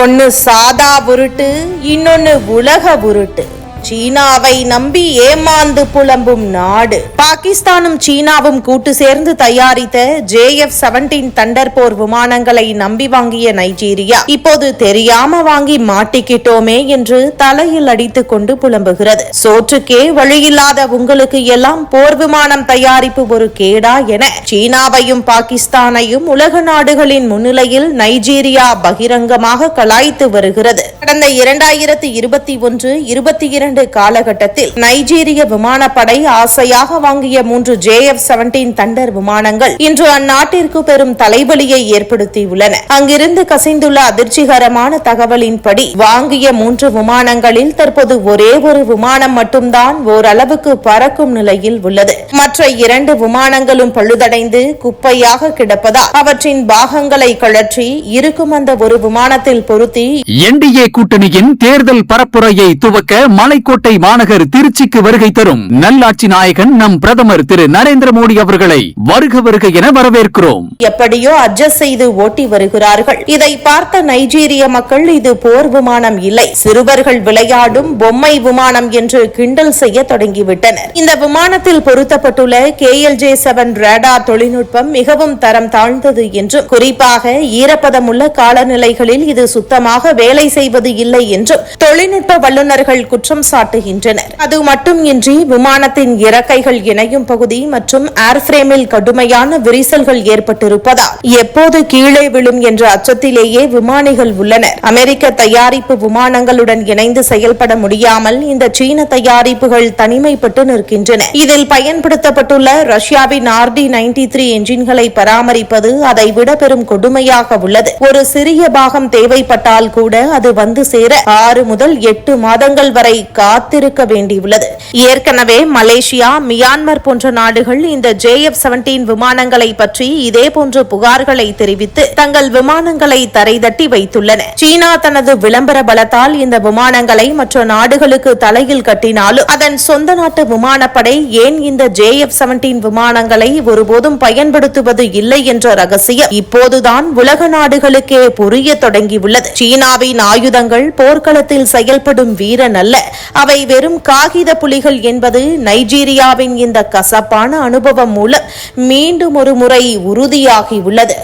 ஒன்னு சாதா உருட்டு, இன்னொன்னு உலக உருட்டு. சீனாவை நம்பி ஏமாந்து புலம்பும் நாடு. பாகிஸ்தானும் சீனாவும் கூட்டு சேர்ந்து தயாரித்த JF-17 தண்டர் போர் விமானங்களை நம்பி வாங்கிய நைஜீரியா இப்போது தெரியாம வாங்கி மாட்டிக்கிட்டோமே என்று தலையில் அடித்துக் கொண்டு புலம்புகிறது. சோற்றுக்கே வழியில்லாத உங்களுக்கு எல்லாம் போர் விமானம் தயாரிப்பு ஒரு கேடா என சீனாவையும் பாகிஸ்தானையும் உலக நாடுகளின் முன்னிலையில் நைஜீரியா பகிரங்கமாக கலாய்த்து வருகிறது. கடந்த 2021-22 காலகட்டத்தில் நைஜீரிய விமானப்படை ஆசையாக வாங்கிய 3 JF-17 தண்டர் விமானங்கள் இன்று அந்நாட்டிற்கு பெரும் தலைவலியை ஏற்படுத்தியுள்ளன. அங்கிருந்து கசிந்துள்ள அதிர்ச்சிகரமான தகவலின்படி வாங்கிய 3 விமானங்களில் தற்போது ஒரே ஒரு விமானம் மட்டும்தான் ஓரளவுக்கு பறக்கும் நிலையில் உள்ளது. மற்ற 2 விமானங்களும் பழுதடைந்து குப்பையாக கிடப்பதால் அவற்றின் பாகங்களை கழற்றி இருக்கும் அந்த ஒரு விமானத்தில் பொருத்தி NDA கூட்டணியின் தேர்தல் பரப்புரையை துவக்க மலைக்கோட்டை மாநகர் திருச்சிக்கு வருகை தரும் நல்லாட்சி நாயகன் நம் பிரதமர் திரு நரேந்திர மோடி அவர்களை வருக வருக என வரவேற்கிறோம். எப்படியோ அட்ஜஸ்ட் செய்து ஓட்டி வருகிறார்கள். இதை பார்த்த நைஜீரிய மக்கள் இது போர் விமானம் இல்லை, சிறுவர்கள் விளையாடும் பொம்மை விமானம் என்று கிண்டல் செய்ய தொடங்கிவிட்டனர். இந்த விமானத்தில் பொருத்தப்பட்டுள்ள KLJ-7 ரேடார் தொழில்நுட்பம் மிகவும் தரம் தாழ்ந்தது என்றும், குறிப்பாக ஈரப்பதமுள்ள காலநிலைகளில் இது சுத்தமாக வேலை செய்வது இல்லை என்றும் தொழில்நுட்ப வல்லுநர்கள் குற்றம் சாட்டுகின்றனர். அது மட்டுமின்றி விமானத்தின் இறக்கைகள் இணையும் பகுதி மற்றும் ஏர்ஃபிரேமில் கடுமையான விரிசல்கள் ஏற்பட்டிருப்பதால் எப்போது கீழே விழும் என்ற அச்சத்திலேயே விமானிகள் உள்ளனர். அமெரிக்க தயாரிப்பு விமானங்களுடன் இணைந்து செயல்பட முடியாமல் இந்த சீன தயாரிப்புகள் தனிமைப்பட்டு நிற்கின்றன. இதில் பயன்படுத்தப்பட்டுள்ள ரஷ்யாவின் RD-93 என்ஜின்களை பராமரிப்பது அதைவிட பெரும் கொடுமையாக உள்ளது. ஒரு சிறிய பாகம் தேவைப்பட்டால் கூட அது வந்து சேர 6 முதல் 8 மாதங்கள் வரை காத்திருக்க வேண்டியுள்ளது. ஏற்கனவே மலேசியா, மியான்மர் போன்ற நாடுகள் இந்த JF-17 விமானங்களை பற்றி இதே போன்ற புகார்களை தெரிவித்து தங்கள் விமானங்களை தரைதட்டி வைத்துள்ளன. சீனா தனது விளம்பர பலத்தால் இந்த விமானங்களை மற்ற நாடுகளுக்கு தலையில் கட்டினாலும் அதன் சொந்த நாட்டு விமானப்படை ஏன் இந்த JF-17 விமானங்களை ஒருபோதும் பயன்படுத்துவது இல்லை என்ற ரகசியம் இப்போதுதான் உலக நாடுகளுக்கே புரிய தொடங்கியுள்ளது. சீனாவின் ஆயுதங்கள் போர்க்களத்தில் செயல்படும் வீரன் அல்ல, அவை வெறும் காகித புலிகள் என்பது நைஜீரியாவின் இந்த கசப்பான அனுபவம் மூலம் மீண்டும் ஒரு முறை உறுதியாகியுள்ளது.